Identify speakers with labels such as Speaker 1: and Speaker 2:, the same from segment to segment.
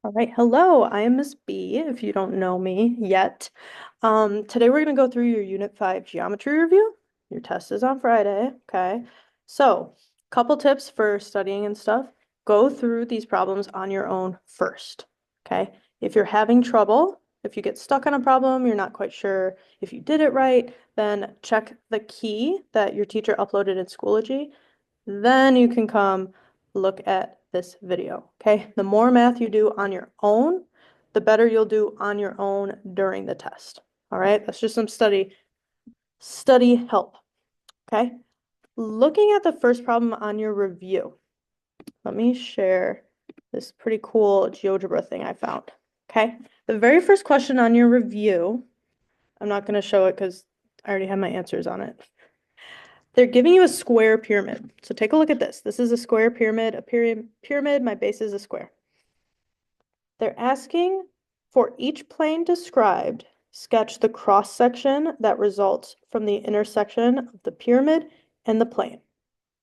Speaker 1: All right, hello, I am Miss B, if you don't know me yet. Today we're going to go through your Unit 5 geometry review. Your test is on Friday, okay? So, couple tips for studying and stuff. Go through these problems on your own first, okay? If you're having trouble, if you get stuck on a problem, you're not quite sure if you did it right, then check the key that your teacher uploaded in Schoology. Then you can come look at this video, okay? The more math you do on your own, the better you'll do on your own during the test. All right, that's just some study help, okay? Looking at the first problem on your review, let me share this pretty cool GeoGebra thing I found, okay? The very first question on your review, I'm not going to show it because I already have my answers on it. They're giving you a square pyramid. So take a look at this. This is a square pyramid, pyramid, my base is a square. They're asking for each plane described, sketch the cross section that results from the intersection of the pyramid and the plane.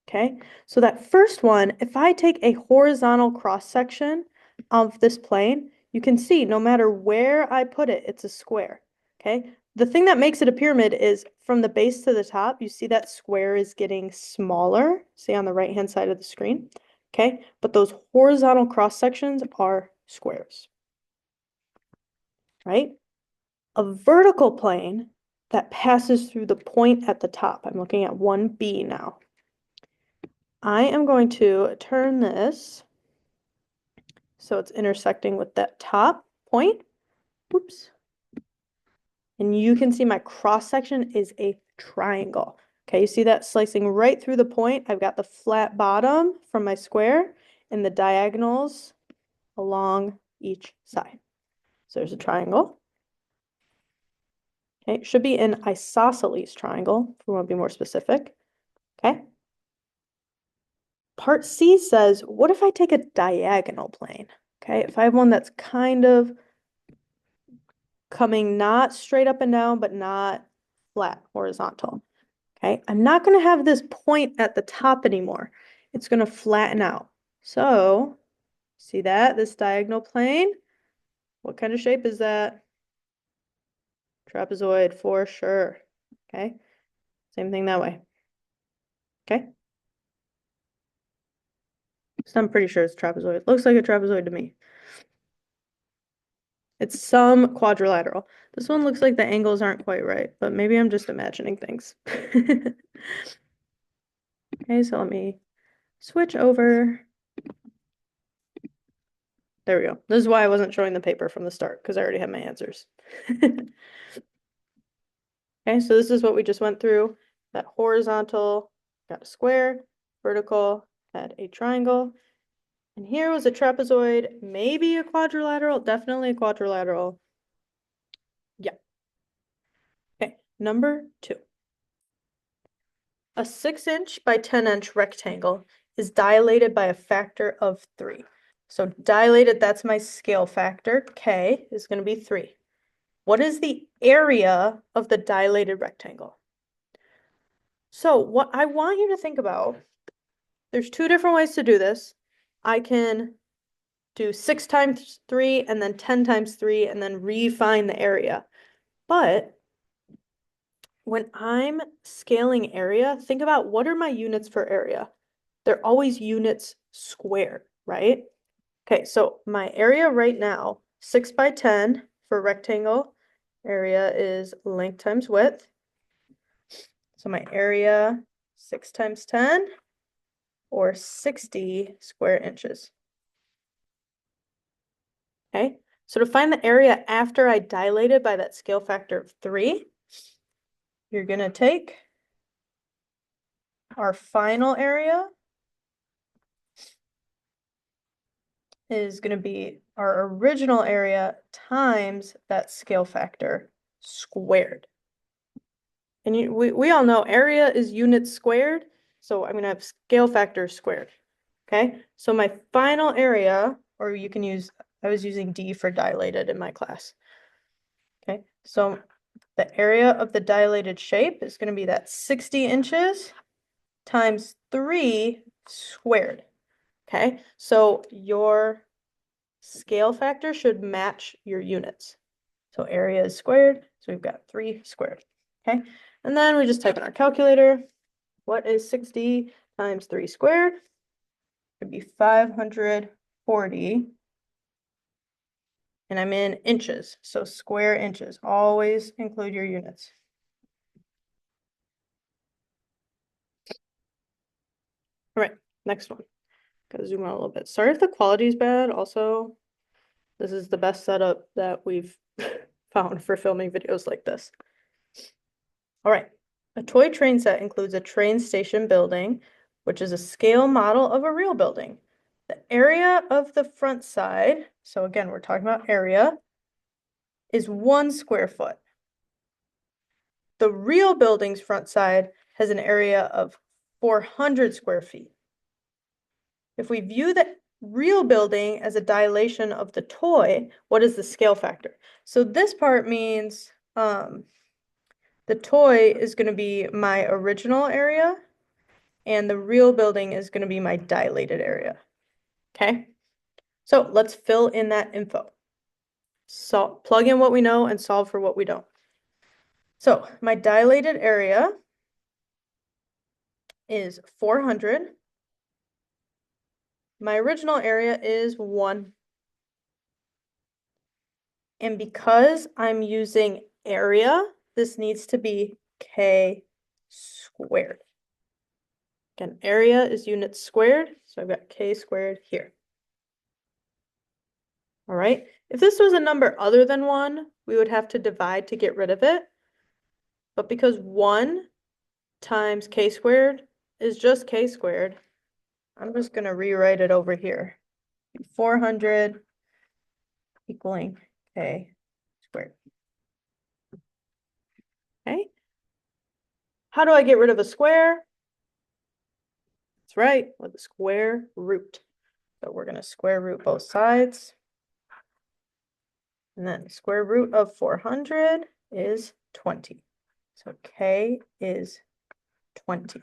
Speaker 1: Okay, so that first one, if I take a horizontal cross section of this plane, you can see no matter where I put it, it's a square. Okay, the thing that makes it a pyramid is from the base to the top, you see that square is getting smaller, see on the right-hand side of the screen. Okay, but those horizontal cross sections are squares, right? A vertical plane that passes through the point at the top. I'm looking at 1B now. I am going to turn this so it's intersecting with that top point. Oops. And you can see my cross section is a triangle. Okay, you see that slicing right through the point? I've got the flat bottom from my square and the diagonals along each side. So there's a triangle. Okay, it should be an isosceles triangle if we want to be more specific. Okay. Part C says, what if I take a diagonal plane? Okay, if I have one that's kind of coming not straight up and down, but not flat, horizontal. Okay, I'm not going to have this point at the top anymore. It's going to flatten out. So, see that? This diagonal plane? What kind of shape is that? Trapezoid for sure. Okay, same thing that way. Okay. So I'm pretty sure it's trapezoid. Looks like a trapezoid to me. It's some quadrilateral. This one looks like the angles aren't quite right, but maybe I'm just imagining things. Okay, so let me switch over. There we go. This is why I wasn't showing the paper from the start, because I already have my answers. Okay, so this is what we just went through. That horizontal got a square, vertical had a triangle, and here was a trapezoid, maybe a quadrilateral, definitely a quadrilateral. Yeah. Okay, number 2. A 6-inch by 10-inch rectangle is dilated by a factor of 3. So dilated, that's my scale factor. K is going to be 3. What is the area of the dilated rectangle? So what I want you to think about, there's 2 different ways to do this. I can do 6 times 3 and then 10 times 3 and then refine the area. But when I'm scaling area, think about what are my units for area? They're always units squared, right? Okay, so my area right now, 6 by 10 for rectangle, area is length times width. So my area, 6 times 10, or 60 square inches. Okay, so to find the area after I dilated by that scale factor of 3, you're going to take our final area is going to be our original area times that scale factor squared. And we all know area is units squared, so I'm going to have scale factor squared. Okay, so my final area, or you can use, I was using D for dilated in my class. Okay, so the area of the dilated shape is going to be that 60 inches times 3 squared. Okay, so your scale factor should match your units. So area is squared, so we've got 3 squared, okay? And then we just type in our calculator. What is 60 times 3 squared? It'd be 540. And I'm in inches, so square inches. Always include your units. All right, next one. Gotta zoom out a little bit. Sorry if the quality is bad. Also, this is the best setup that we've found for filming videos like this. All right, a toy train set includes a train station building, which is a scale model of a real building. The area of the front side, so again, we're talking about area, is 1 square foot. The real building's front side has an area of 400 square feet. If we view the real building as a dilation of the toy, what is the scale factor? So this part means the toy is going to be my original area, and the real building is going to be my dilated area. Okay? So let's fill in that info. So plug in what we know and solve for what we don't. So my dilated area is 400. My original area is 1. And because I'm using area, this needs to be k squared. Again, area is units squared, so I've got k squared here. All right, if this was a number other than 1, we would have to divide to get rid of it. But because 1 times k squared is just k squared, I'm just going to rewrite it over here. 400 equaling k squared. Okay. How do I get rid of a square? That's right, with the square root. So we're going to square root both sides. And then square root of 400 is 20. So k is 20.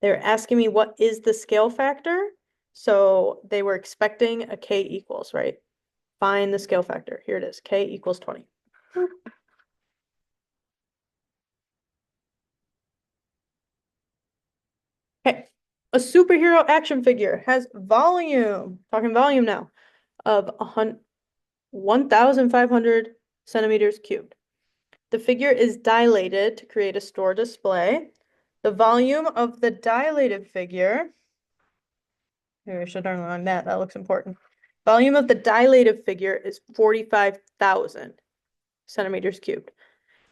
Speaker 1: They're asking me what is the scale factor. So they were expecting a k equals, right? Find the scale factor. Here it is, k equals 20. Okay, a superhero action figure has volume, talking volume now, of 1,500 centimeters cubed. The figure is dilated to create a store display. The volume of the dilated figure, maybe I should underline that, that looks important. Volume of the dilated figure is 45,000 centimeters cubed.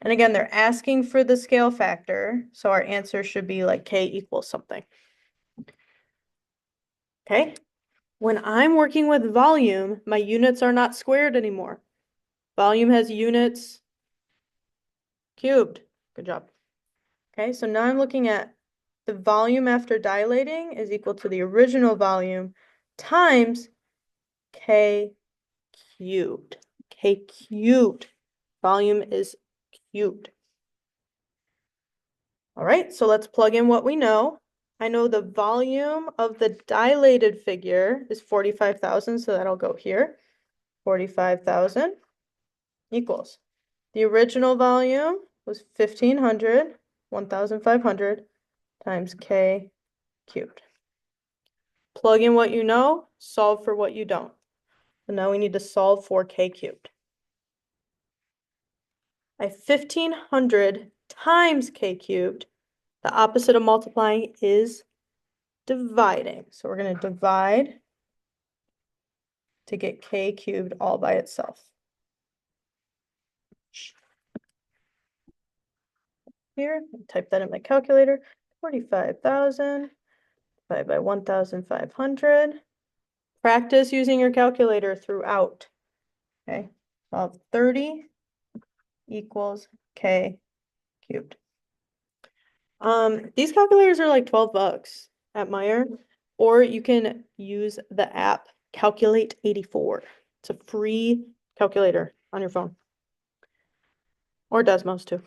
Speaker 1: And again, they're asking for the scale factor, so our answer should be like k equals something. Okay, when I'm working with volume, my units are not squared anymore. Volume has units cubed. Good job. Okay, so now I'm looking at the volume after dilating is equal to the original volume times k cubed. K cubed. Volume is cubed. All right, so let's plug in what we know. I know the volume of the dilated figure is 45,000, so that'll go here. 45,000 equals. The original volume was 1,500, 1,500 times k cubed. Plug in what you know, solve for what you don't. So now we need to solve for k cubed. I have 1,500 times k cubed. The opposite of multiplying is dividing. So we're going to divide to get k cubed all by itself. Here, type that in my calculator. 45,000 divided by 1,500. Practice using your calculator throughout. Okay, so 30 equals k cubed. These calculators are like 12 bucks at Meijer, or you can use the app Calculate 84. It's a free calculator on your phone. Or Desmos too.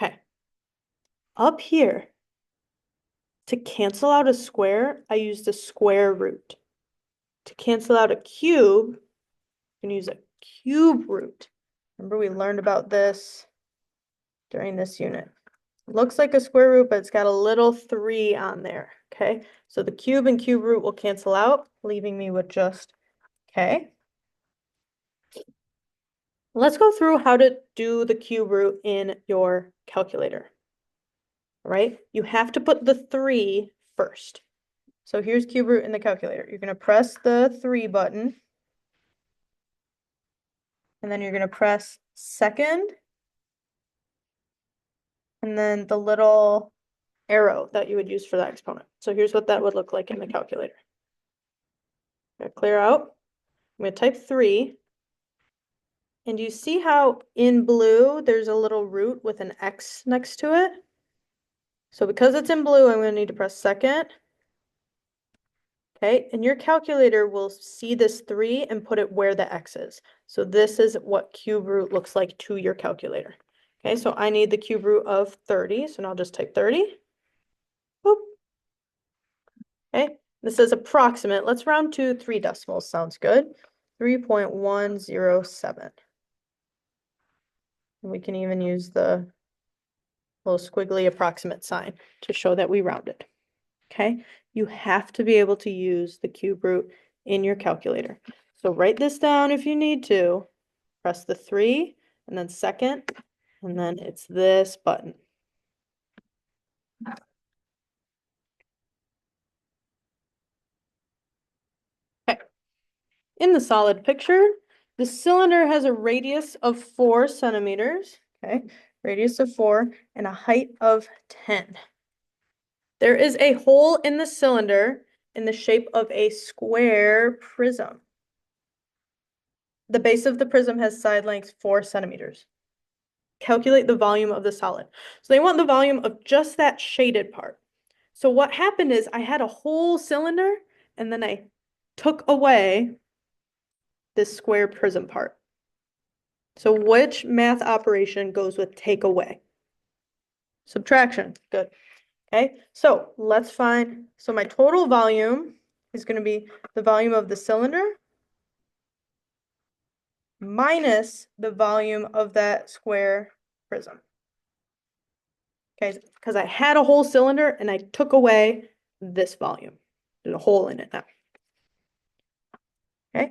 Speaker 1: Okay. Up here, To cancel out a square, I use the square root. To cancel out a cube, you can use a cube root. Remember we learned about this during this unit. It looks like a square root, but it's got a little 3 on there, okay? So the cube and cube root will cancel out, leaving me with just k. Let's go through how to do the cube root in your calculator, right? You have to put the 3 first. So here's cube root in the calculator. You're going to press the 3 button, and then you're going to press second, and then the little arrow that you would use for that exponent. So here's what that would look like in the calculator. I'm going to clear out. I'm going to type 3. And you see how in blue there's a little root with an X next to it? So because it's in blue, I'm going to need to press second. Okay, and your calculator will see this 3 and put it where the X is. So this is what cube root looks like to your calculator. Okay, so I need the cube root of 30, so now I'll just type 30. Boop. Okay, this is approximate. Let's round to 3 decimals, sounds good. 3.107. And we can even use the little squiggly approximate sign to show that we rounded. Okay, you have to be able to use the cube root in your calculator. So write this down if you need to. Press the 3 and then second, and then it's this button. Okay, in the solid picture, the cylinder has a radius of 4 centimeters, okay, radius of 4, and a height of 10. There is a hole in the cylinder in the shape of a square prism. The base of the prism has side length 4 centimeters. Calculate the volume of the solid. So they want the volume of just that shaded part. So what happened is I had a whole cylinder and then I took away this square prism part. So which math operation goes with take away? Subtraction. Good. Okay, so let's find, so my total volume is going to be the volume of the cylinder minus the volume of that square prism. Okay, because I had a whole cylinder and I took away this volume. There's a hole in it now. Okay,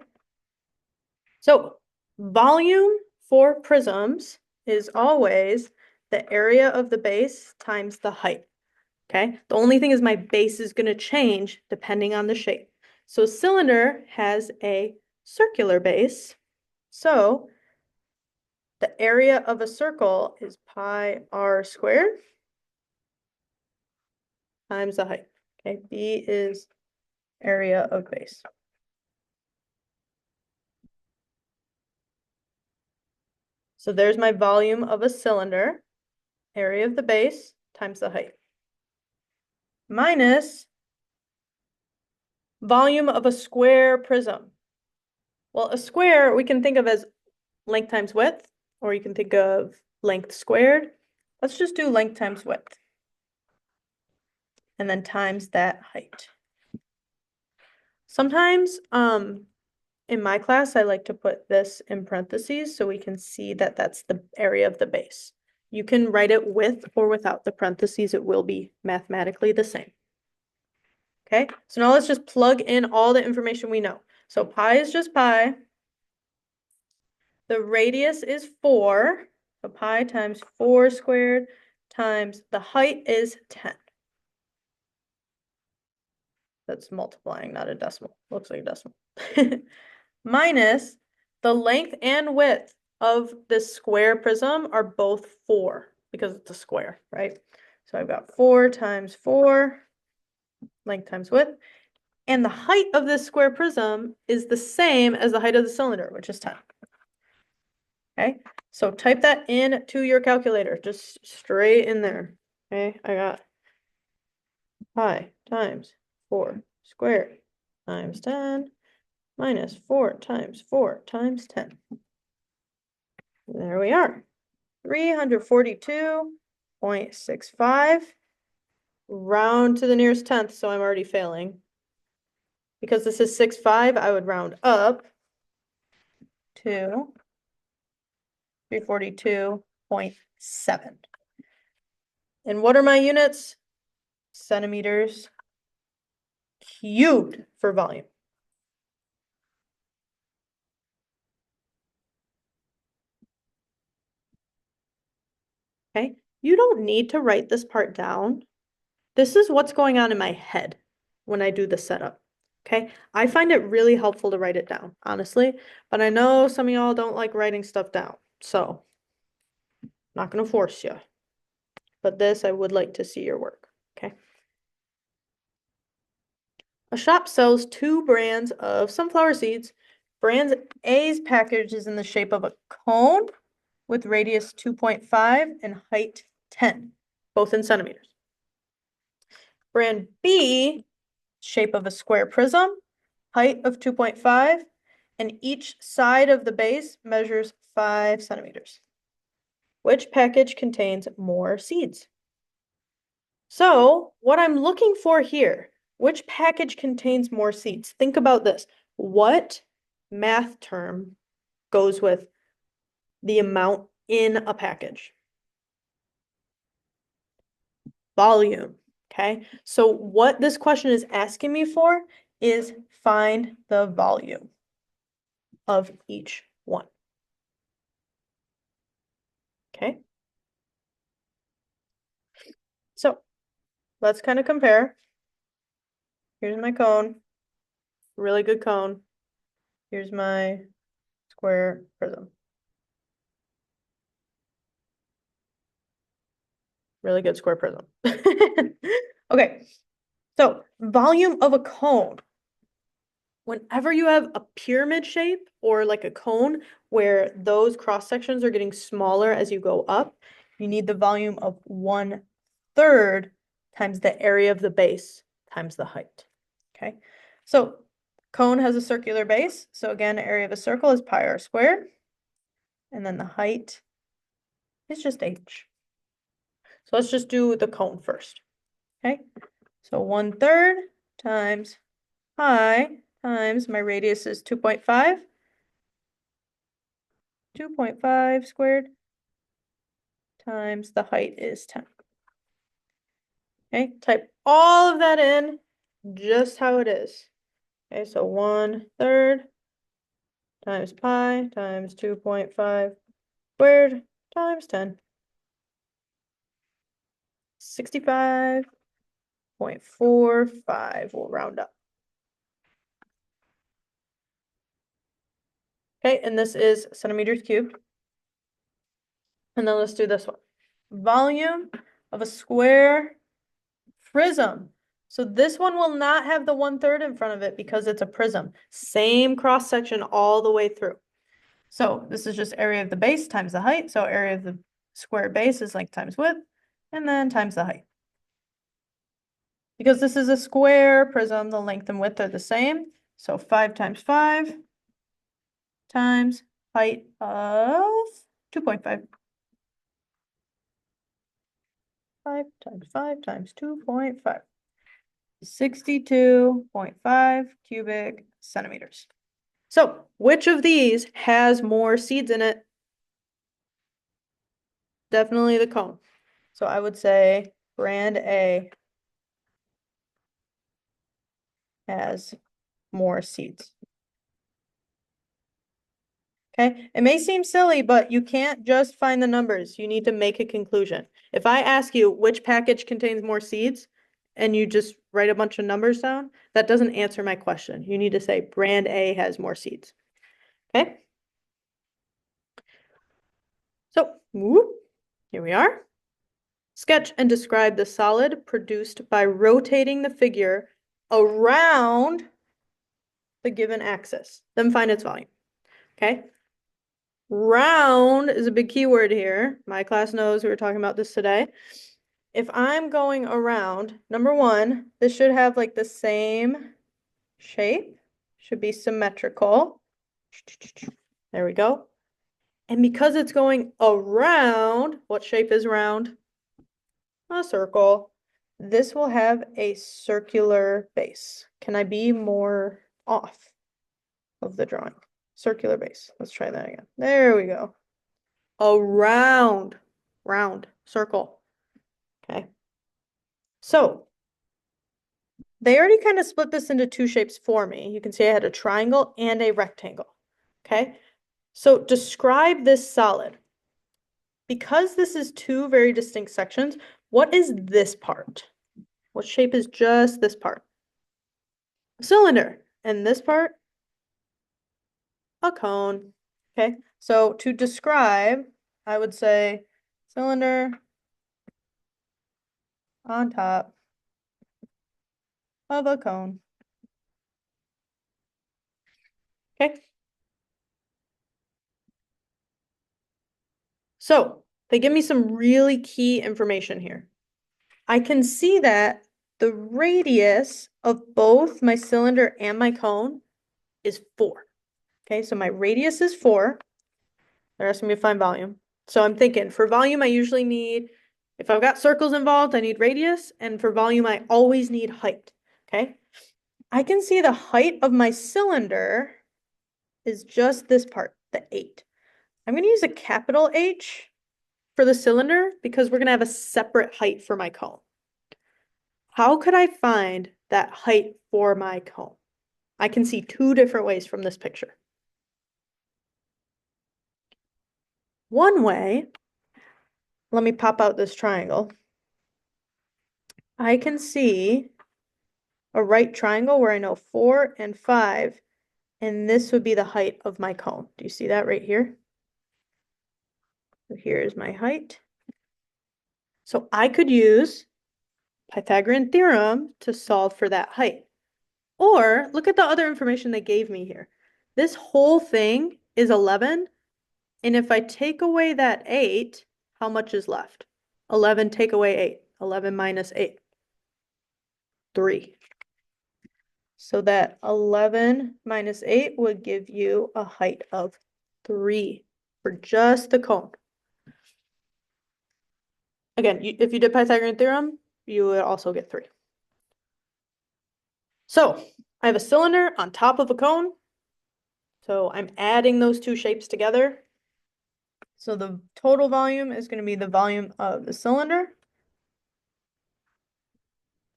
Speaker 1: so volume for prisms is always the area of the base times the height. Okay, the only thing is my base is going to change depending on the shape. So cylinder has a circular base. So the area of a circle is pi r squared times the height. Okay, B is area of base. So there's my volume of a cylinder, area of the base times the height, minus volume of a square prism. Well, a square we can think of as length times width, or you can think of length squared. Let's just do length times width. And then times that height. Sometimes in my class, I like to put this in parentheses so we can see that that's the area of the base. You can write it with or without the parentheses. It will be mathematically the same. Okay, so now let's just plug in all the information we know. So pi is just pi. The radius is 4. So pi times 4 squared times the height is 10. That's multiplying, not a decimal. Looks like a decimal. Minus the length and width of this square prism are both 4 because it's a square, right? So I've got 4 times 4, length times width. And the height of this square prism is the same as the height of the cylinder, which is 10. Okay, so type that in to your calculator, just straight in there. Okay, I got pi times 4 squared times 10 minus 4 times 4 times 10. There we are, 342.65. round to the nearest tenth, so I'm already failing. Because this is 6.5, I would round up to 342.7. And what are my units? Centimeters cubed for volume. Okay, you don't need to write this part down. This is what's going on in my head when I do the setup. Okay, I find it really helpful to write it down, honestly, but I know some of y'all don't like writing stuff down, so I'm not gonna force you. But this, I would like to see your work, okay? A shop sells 2 brands of sunflower seeds. Brand A's package is in the shape of a cone with radius 2.5 and height 10, both in centimeters. Brand B, shape of a square prism, height of 2.5, and each side of the base measures 5 centimeters. Which package contains more seeds? So what I'm looking for here, which package contains more seeds? Think about this. What math term goes with the amount in a package? Volume, okay? So what this question is asking me for is find the volume of each one. Okay? So let's kind of compare. Here's my cone, really good cone. Here's my square prism. Really good square prism. Okay, so volume of a cone. Whenever you have a pyramid shape or like a cone where those cross sections are getting smaller as you go up, you need the volume of 1/3 times the area of the base times the height. Okay, so cone has a circular base. So again, area of a circle is pi r squared. And then the height is just h. So let's just do the cone first. Okay, so 1/3 times pi times my radius is 2.5. 2.5 squared times the height is 10. Okay, type all of that in just how it is. Okay, so 1/3 times pi times 2.5 squared times 10. 65.45, we'll round up. Okay, and this is centimeters cubed. And then let's do this one. Volume of a square prism. So this one will not have the 1/3 in front of it because it's a prism. Same cross section all the way through. So this is just area of the base times the height. So area of the square base is length times width, and then times the height. Because this is a square prism, the length and width are the same. So 5 times 5 times height of 2.5. 5 times 5 times 2.5. 62.5 cubic centimeters. So which of these has more seeds in it? Definitely the cone. So I would say brand A has more seeds. Okay, it may seem silly, but you can't just find the numbers. You need to make a conclusion. If I ask you which package contains more seeds and you just write a bunch of numbers down, that doesn't answer my question. You need to say brand A has more seeds. Okay? So, whoop, here we are. Sketch and describe the solid produced by rotating the figure around the given axis. Then find its volume. Okay? Round is a big keyword here. My class knows we were talking about this today. If I'm going around, number one, this should have like the same shape, should be symmetrical. There we go. And because it's going around, what shape is round? A circle. this will have a circular base. Can I be more off of the drawing? Circular base. Let's try that again. There we go. A round circle. Okay. So they already kind of split this into two shapes for me. You can see I had a triangle and a rectangle. Okay. So describe this solid. Because this is two very distinct sections, what is this part? What shape is just this part? A cylinder. And this part? A cone. Okay. So to describe, I would say cylinder on top of a cone. Okay. So they give me some really key information here. I can see that the radius of both my cylinder and my cone is 4. Okay, so my radius is 4. They're asking me to find volume. So I'm thinking for volume, I usually need, if I've got circles involved, I need radius. And for volume, I always need height. Okay, I can see the height of my cylinder is just this part, the 8. I'm going to use a capital H for the cylinder because we're going to have a separate height for my cone. How could I find that height for my cone? I can see two different ways from this picture. One way, let me pop out this triangle. I can see a right triangle where I know 4 and 5, and this would be the height of my cone. Do you see that right here? So here is my height. So I could use Pythagorean theorem to solve for that height. Or look at the other information they gave me here. This whole thing is 11, and if I take away that 8, how much is left? 11 take away 8. 11 minus 8. 3. So that 11 minus 8 would give you a height of 3 for just the cone. Again, if you did Pythagorean theorem, you would also get 3. So I have a cylinder on top of a cone. So I'm adding those two shapes together. So the total volume is going to be the volume of the cylinder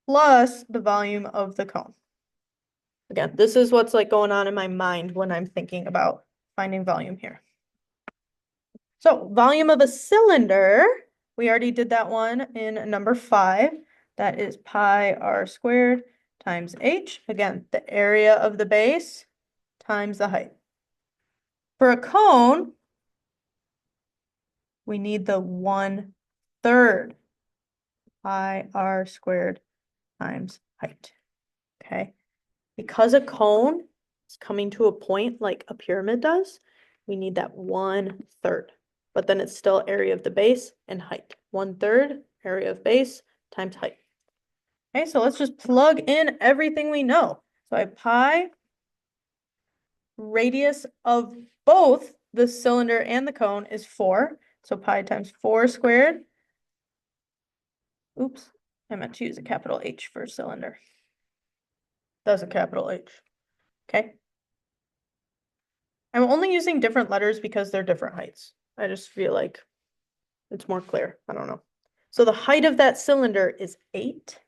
Speaker 1: plus the volume of the cone. Again, this is what's like going on in my mind when I'm thinking about finding volume here. So volume of a cylinder, we already did that one in number 5. That is pi r squared times h. Again, the area of the base times the height. For a cone, we need the 1/3 pi r squared times height. Okay. Because a cone is coming to a point like a pyramid does, we need that 1/3. But then it's still area of the base and height. 1/3 area of base times height. Okay, so let's just plug in everything we know. So I have pi, radius of both the cylinder and the cone is 4. So pi times 4 squared. Oops, I meant to use a capital H for cylinder. That's a capital H. Okay. I'm only using different letters because they're different heights. I just feel like it's more clear. I don't know. So the height of that cylinder is 8.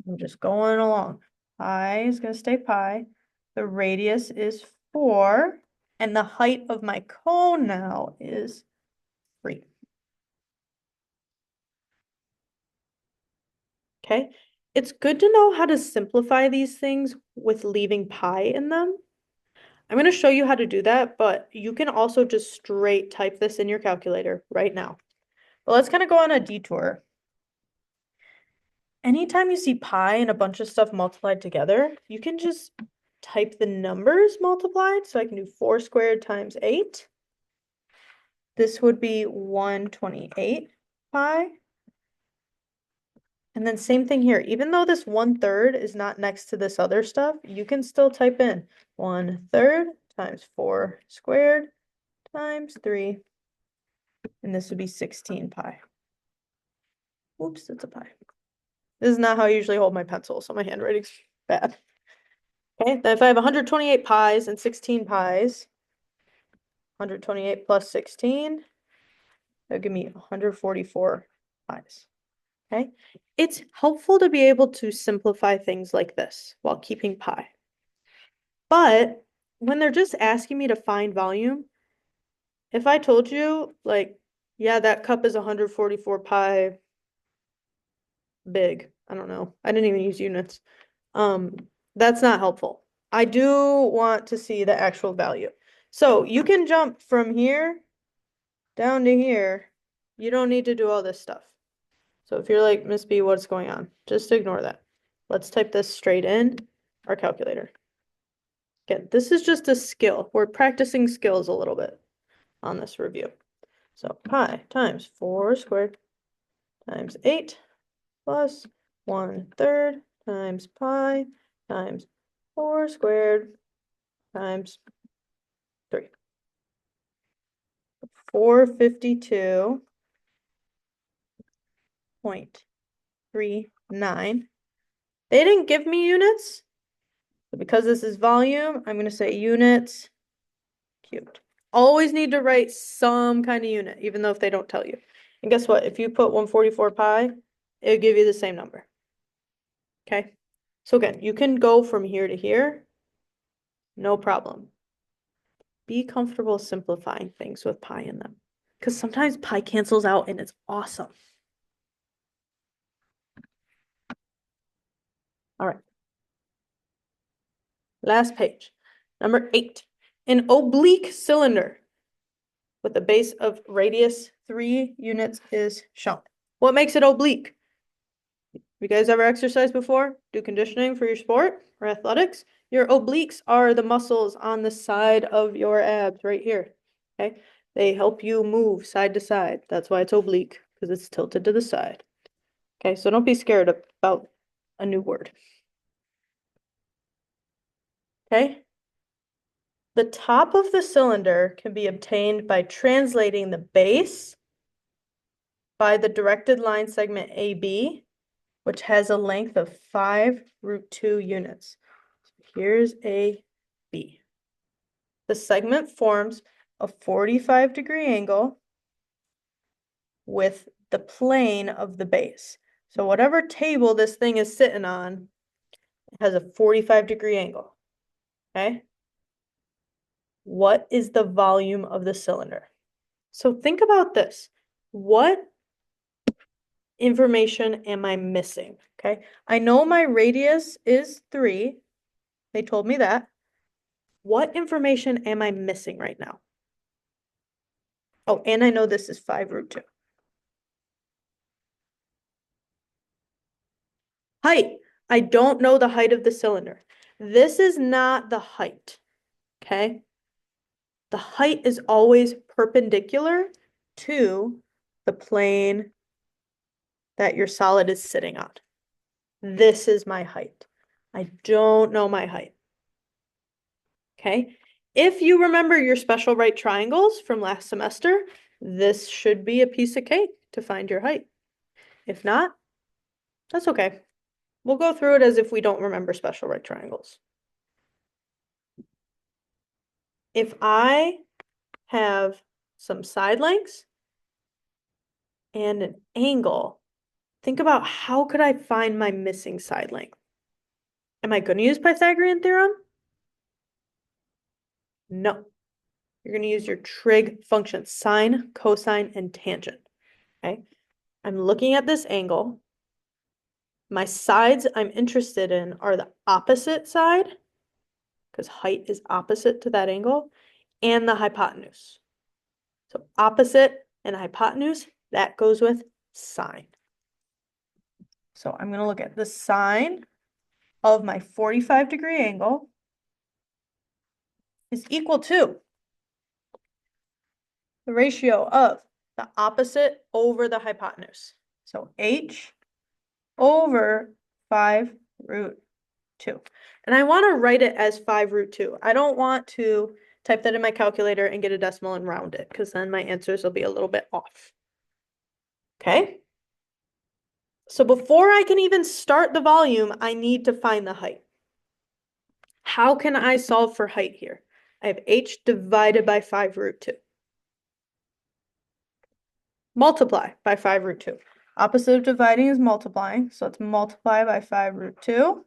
Speaker 1: I'm just going along. Pi is going to stay pi. The radius is 4. And the height of my cone now is 3. Okay. It's good to know how to simplify these things with leaving pi in them. I'm going to show you how to do that, but you can also just straight type this in your calculator right now. But let's kind of go on a detour. Anytime you see pi and a bunch of stuff multiplied together, you can just type the numbers multiplied. So I can do 4 squared times 8. This would be 128 pi. And then same thing here. Even though this 1/3 is not next to this other stuff, you can still type in 1/3 times 4 squared times 3. and this would be 16 pi. Oops, it's a pi. This is not how I usually hold my pencil, so my handwriting's bad. Okay, then if I have 128 pi's and 16 pi's, 128 plus 16, that'll give me 144 pi's. Okay, it's helpful to be able to simplify things like this while keeping pi. But when they're just asking me to find volume, if I told you, like, yeah, that cup is 144 pi big, I don't know, I didn't even use units. That's not helpful. I do want to see the actual value. So you can jump from here down to here. You don't need to do all this stuff. So if you're like, Miss B, what's going on? Just ignore that. Let's type this straight in our calculator. Again, this is just a skill. We're practicing skills a little bit on this review. So pi times 4 squared times 8 plus 1/3 times pi times 4 squared times 3. 452.39. They didn't give me units, but because this is volume, I'm going to say units cubed. Always need to write some kind of unit, even though if they don't tell you. And guess what? If you put 144 pi, it'll give you the same number. Okay? So again, you can go from here to here, no problem. Be comfortable simplifying things with pi in them, because sometimes pi cancels out and it's awesome. All right. Last page. Number 8. An oblique cylinder with a base of radius 3 units is shown. What makes it oblique? You guys ever exercised before? Do conditioning for your sport or athletics? Your obliques are the muscles on the side of your abs right here. Okay? They help you move side to side. That's why it's oblique, because it's tilted to the side. Okay, so don't be scared about a new word. Okay? The top of the cylinder can be obtained by translating the base by the directed line segment AB, which has a length of 5√2 units. So here's AB. The segment forms a 45-degree angle with the plane of the base. So whatever table this thing is sitting on, it has a 45-degree angle. Okay? What is the volume of the cylinder? So think about this. What information am I missing? Okay, I know my radius is 3. They told me that. What information am I missing right now? Oh, and I know this is 5√2. Height. I don't know the height of the cylinder. This is not the height. Okay? The height is always perpendicular to the plane that your solid is sitting on. This is my height. I don't know my height. Okay? If you remember your special right triangles from last semester, this should be a piece of cake to find your height. If not, that's okay. We'll go through it as if we don't remember special right triangles. If I have some side lengths and an angle, think about how could I find my missing side length? Am I going to use Pythagorean theorem? No. You're going to use your trig functions, sine, cosine, and tangent. Okay? I'm looking at this angle. My sides I'm interested in are the opposite side, because height is opposite to that angle, and the hypotenuse. So opposite and hypotenuse, that goes with sine. So I'm going to look at the sine of my 45-degree angle is equal to the ratio of the opposite over the hypotenuse. So h over 5√2. And I want to write it as 5√2. I don't want to type that in my calculator and get a decimal and round it, because then my answers will be a little bit off. Okay? So before I can even start the volume, I need to find the height. How can I solve for height here? I have h divided by 5 root 2. Multiply by 5 root 2. Opposite of dividing is multiplying, so let's multiply by 5 root 2.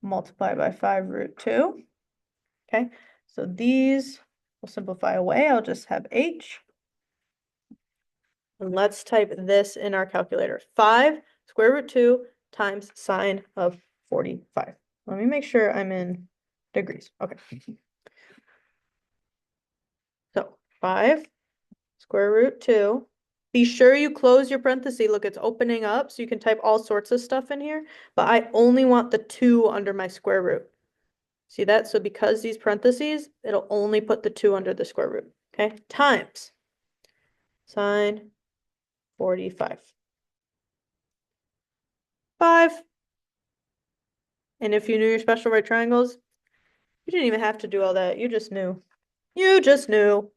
Speaker 1: Multiply by 5 root 2. Okay, so these will simplify away. I'll just have h. And let's type this in our calculator. 5 square root 2 times sine of 45. Let me make sure I'm in degrees. Okay. So 5 square root 2. Be sure you close your parenthesis. Look, it's opening up, so you can type all sorts of stuff in here. But I only want the 2 under my square root. See that? So because these parentheses, it'll only put the 2 under the square root. Okay? Times sine 45. 5. And if you knew your special right triangles, you didn't even have to do all that. You just knew. You just knew.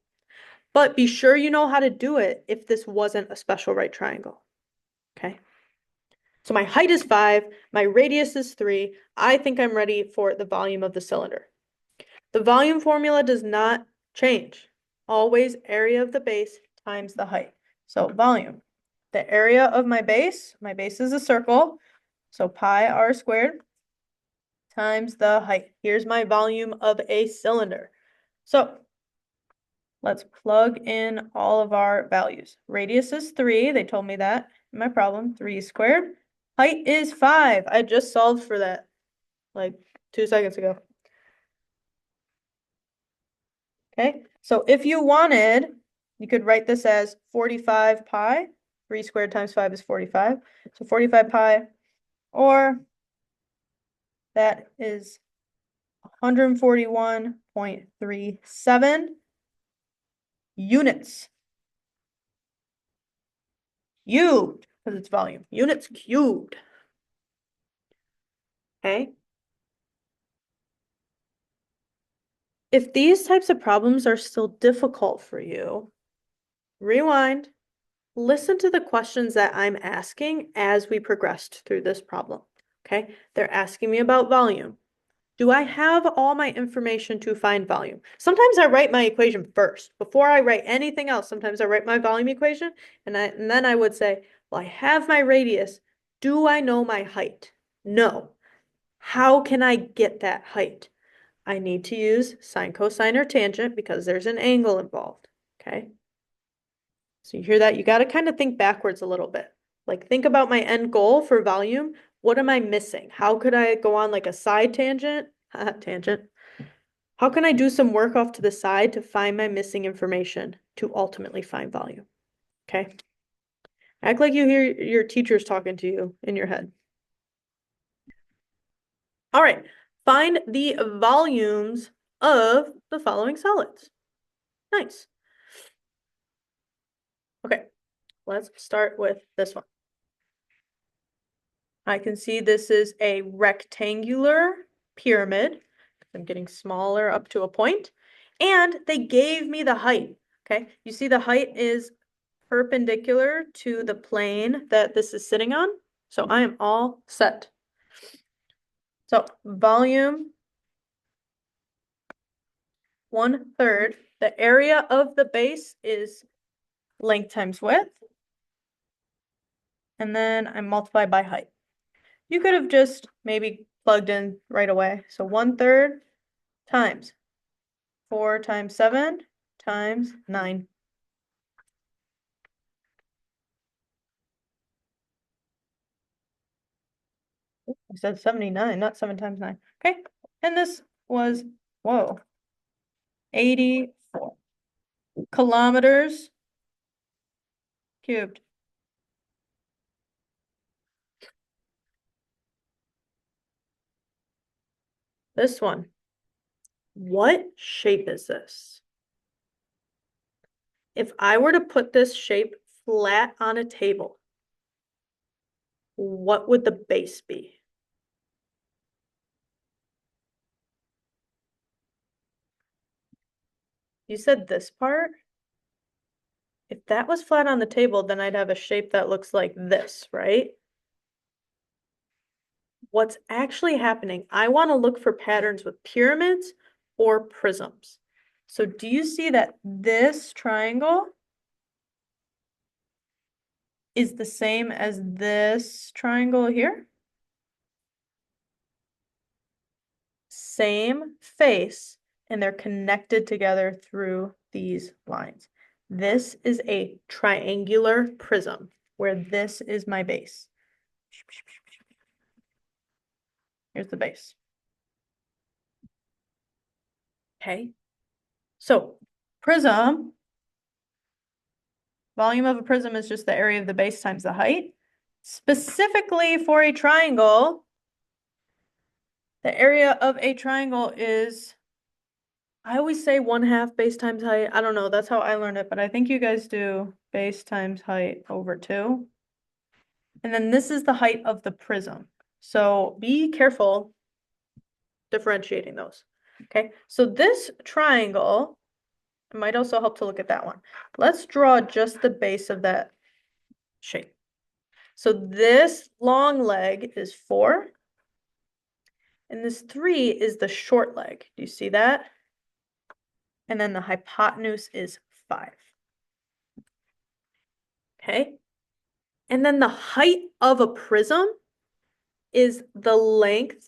Speaker 1: But be sure you know how to do it if this wasn't a special right triangle. Okay? So my height is 5, my radius is 3. I think I'm ready for the volume of the cylinder. The volume formula does not change. Always area of the base times the height. So volume, the area of my base is a circle, so pi r squared times the height. Here's my volume of a cylinder. So let's plug in all of our values. Radius is 3, they told me that in my problem, 3 squared. Height is 5, I just solved for that like 2 seconds ago. Okay, so if you wanted, you could write this as 45 pi. 3 squared times 5 is 45. So 45 pi, or that is 141.37 units. Cubed, because it's volume. Units cubed. Okay. If these types of problems are still difficult for you, rewind, listen to the questions that I'm asking as we progressed through this problem. Okay, they're asking me about volume. Do I have all my information to find volume? Sometimes I write my equation first. Before I write anything else, sometimes I write my volume equation, and then I would say, well, I have my radius. Do I know my height? No. How can I get that height? I need to use sine, cosine, or tangent because there's an angle involved, okay? So you hear that? You got to kind of think backwards a little bit. Like think about my end goal for volume. What am I missing? How could I go on like a side tangent? Tangent. How can I do some work off to the side to find my missing information to ultimately find volume? Okay? Act like you hear your teachers talking to you in your head. All right. Find the volumes of the following solids. Nice. Okay, let's start with this one. I can see this is a rectangular pyramid. I'm getting smaller up to a point. And they gave me the height, okay? You see the height is perpendicular to the plane that this is sitting on. So I am all set. So volume 1/3. The area of the base is length times width. And then I multiply by height. You could have just maybe plugged in right away. So 1/3 times 4 times 7 times 9. I said 79, not 7 times 9. Okay, and this was, whoa, 84 kilometers cubed. This one. What shape is this? If I were to put this shape flat on a table, what would the base be? you said this part. If that was flat on the table, then I'd have a shape that looks like this, right? What's actually happening, I want to look for patterns with pyramids or prisms. So do you see that this triangle is the same as this triangle here? Same face, and they're connected together through these lines. This is a triangular prism, where this is my base. Here's the base. Okay. So prism, volume of a prism is just the area of the base times the height. Specifically for a triangle, the area of a triangle is, I always say 1/2 base times height. I don't know, that's how I learned it, but I think you guys do base times height over 2. And then this is the height of the prism. So be careful differentiating those. Okay, so this triangle, it might also help to look at that one. Let's draw just the base of that shape. So this long leg is 4, and this 3 is the short leg. Do you see that? And then the hypotenuse is 5. Okay, and then the height of a prism is the length.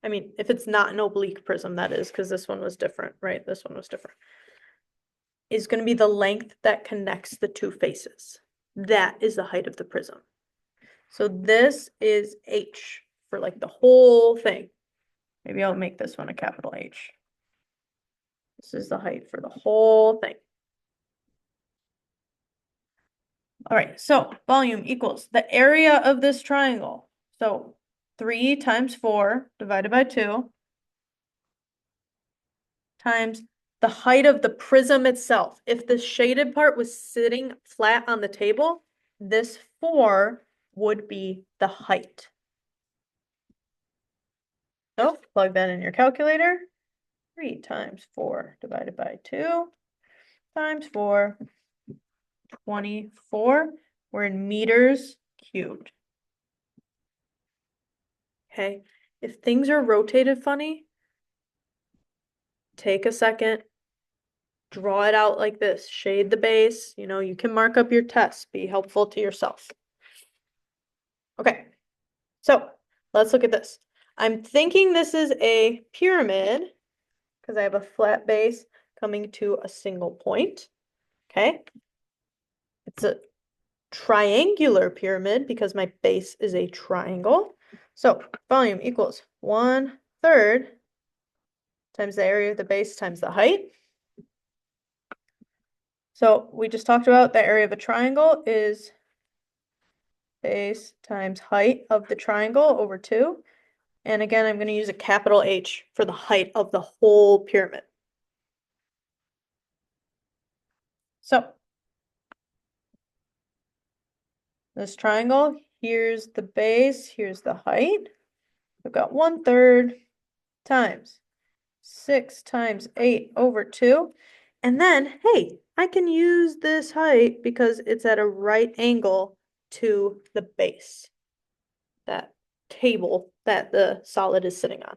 Speaker 1: I mean, if it's not an oblique prism, that is, because this one was different, right? This one was different. Is going to be the length that connects the two faces. That is the height of the prism. So this is H for like the whole thing. Maybe I'll make this one a capital H. This is the height for the whole thing. All right, so volume equals the area of this triangle. So 3 times 4 divided by 2 times the height of the prism itself. If the shaded part was sitting flat on the table, this 4 would be the height. So plug that in your calculator. 3 times 4 divided by 2 times 4, 24. We're in meters cubed. Okay, if things are rotated funny, take a second, draw it out like this, shade the base, you can mark up your test, be helpful to yourself. Okay, so let's look at this. I'm thinking this is a pyramid because I have a flat base coming to a single point. Okay, it's a triangular pyramid because my base is a triangle. So volume equals 1/3 times the area of the base times the height. So we just talked about the area of a triangle is base times height of the triangle over 2. And again, I'm going to use a capital H for the height of the whole pyramid. So this triangle, here's the base, here's the height. We've got 1/3 times 6 times 8 over 2. And then, hey, I can use this height because it's at a right angle to the base, that table that the solid is sitting on.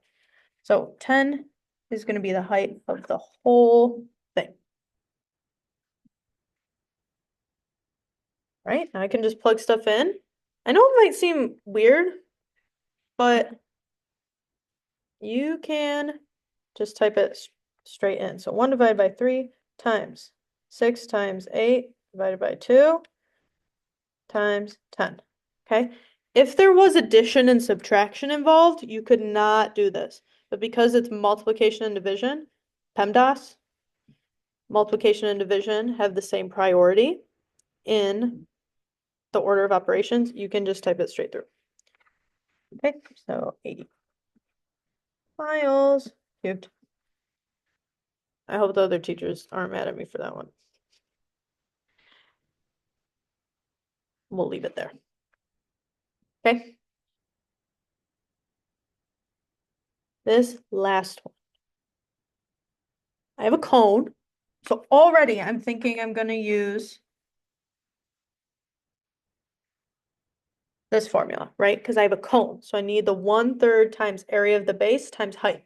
Speaker 1: So 10 is going to be the height of the whole thing. Right? Now I can just plug stuff in. I know it might seem weird, but you can just type it straight in. So 1 divided by 3 times 6 times 8 divided by 2 times 10. Okay? If there was addition and subtraction involved, you could not do this. But because it's multiplication and division, PEMDAS, multiplication and division have the same priority in the order of operations, you can just type it straight through. Okay, so 80 miles cubed. I hope the other teachers aren't mad at me for that one. We'll leave it there. Okay. This last one. I have a cone. So already I'm thinking I'm gonna use this formula, right? Because I have a cone. So I need the 1/3 times area of the base times height.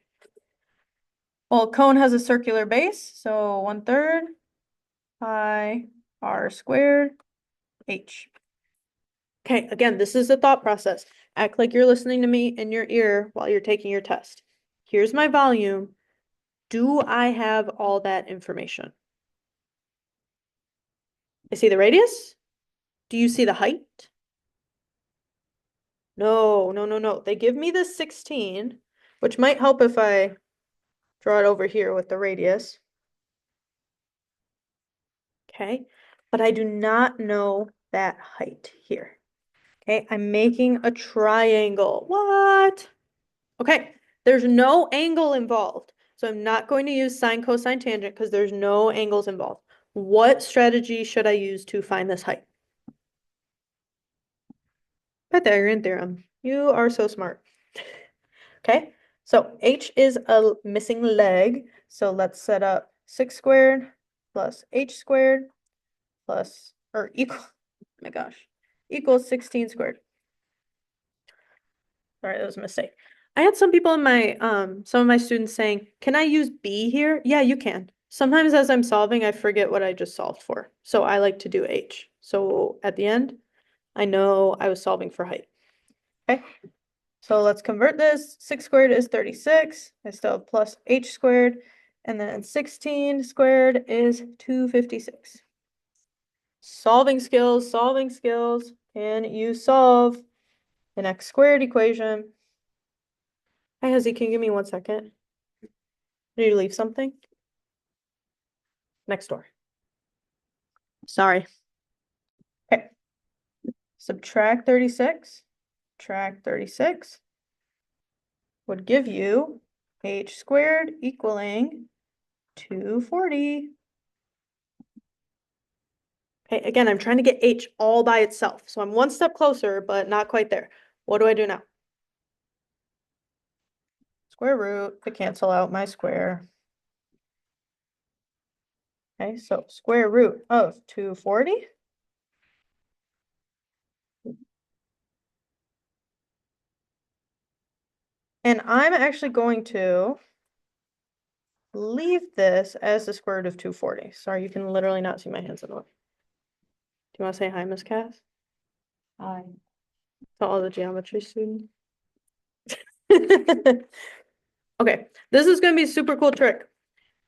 Speaker 1: Well, a cone has a circular base, so 1/3 pi r squared h. Okay, again, this is the thought process. Act like you're listening to me in your ear while you're taking your test. Here's my volume. Do I have all that information? I see the radius. Do you see the height? No, no, no, no. They give me the 16, which might help if I draw it over here with the radius. Okay, but I do not know that height here. Okay, I'm making a triangle. What? Okay, there's no angle involved. So I'm not going to use sine, cosine, tangent because there's no angles involved. What strategy should I use to find this height? Pythagorean theorem. You are so smart. Okay, so h is a missing leg. So let's set up 6 squared plus h squared plus, or equal, oh my gosh, equals 16 squared. Sorry, that was a mistake. I had some people in my, some of my students saying, can I use b here? Yeah, you can. Sometimes as I'm solving, I forget what I just solved for. So I like to do h. So at the end, I know I was solving for height. Okay, so let's convert this. 6 squared is 36. I still have plus h squared. And then 16 squared is 256. Solving skills, solving skills. Can you solve an x squared equation? Hi, Hezzy, can you give me 1 second? Did you leave something? Next door. Sorry. Okay. Subtract 36. Subtract 36 would give you h squared equaling 240. Okay, again, I'm trying to get h all by itself. So I'm 1 step closer, but not quite there. What do I do now? Square root to cancel out my square. Okay, so square root of 240. And I'm actually going to leave this as the square root of 240. Sorry, you can literally not see my hands in the way. Do you want to say hi, Miss Cass? Hi. To all the geometry students. Okay, this is going to be a super cool trick.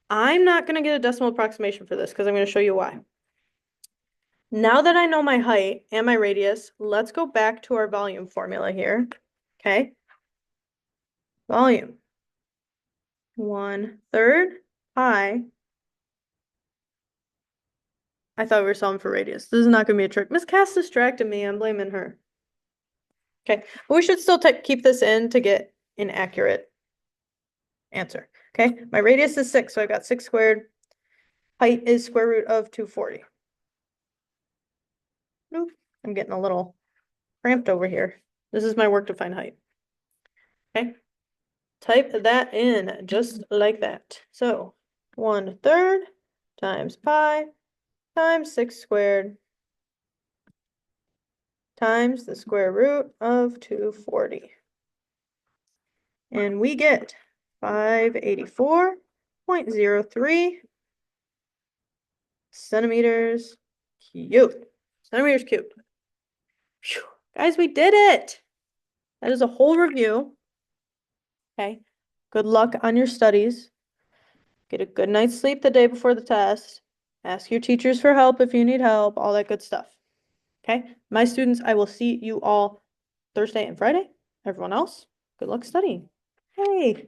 Speaker 1: I'm not going to get a decimal approximation for this because I'm going to show you why. Now that I know my height and my radius, let's go back to our volume formula here. Okay. Volume. 1/3 pi. I thought we were solving for radius. This is not going to be a trick. Miss Cass distracted me. I'm blaming her. Okay, but we should still keep this in to get an accurate answer. Okay, my radius is 6, so I got 6 squared. Height is square root of 240. Oop, I'm getting a little cramped over here. This is my work to find height. Okay, type that in just like that. So 1/3 times pi times 6 squared times the square root of 240. And we get 584.03 centimeters cubed. Centimeters cubed. Whew. Guys, we did it. That is a whole review. Okay. Good luck on your studies. Get a good night's sleep the day before the test. Ask your teachers for help if you need help, all that good stuff. Okay. My students, I will see you all Thursday and Friday. Everyone else, good luck studying. Hey.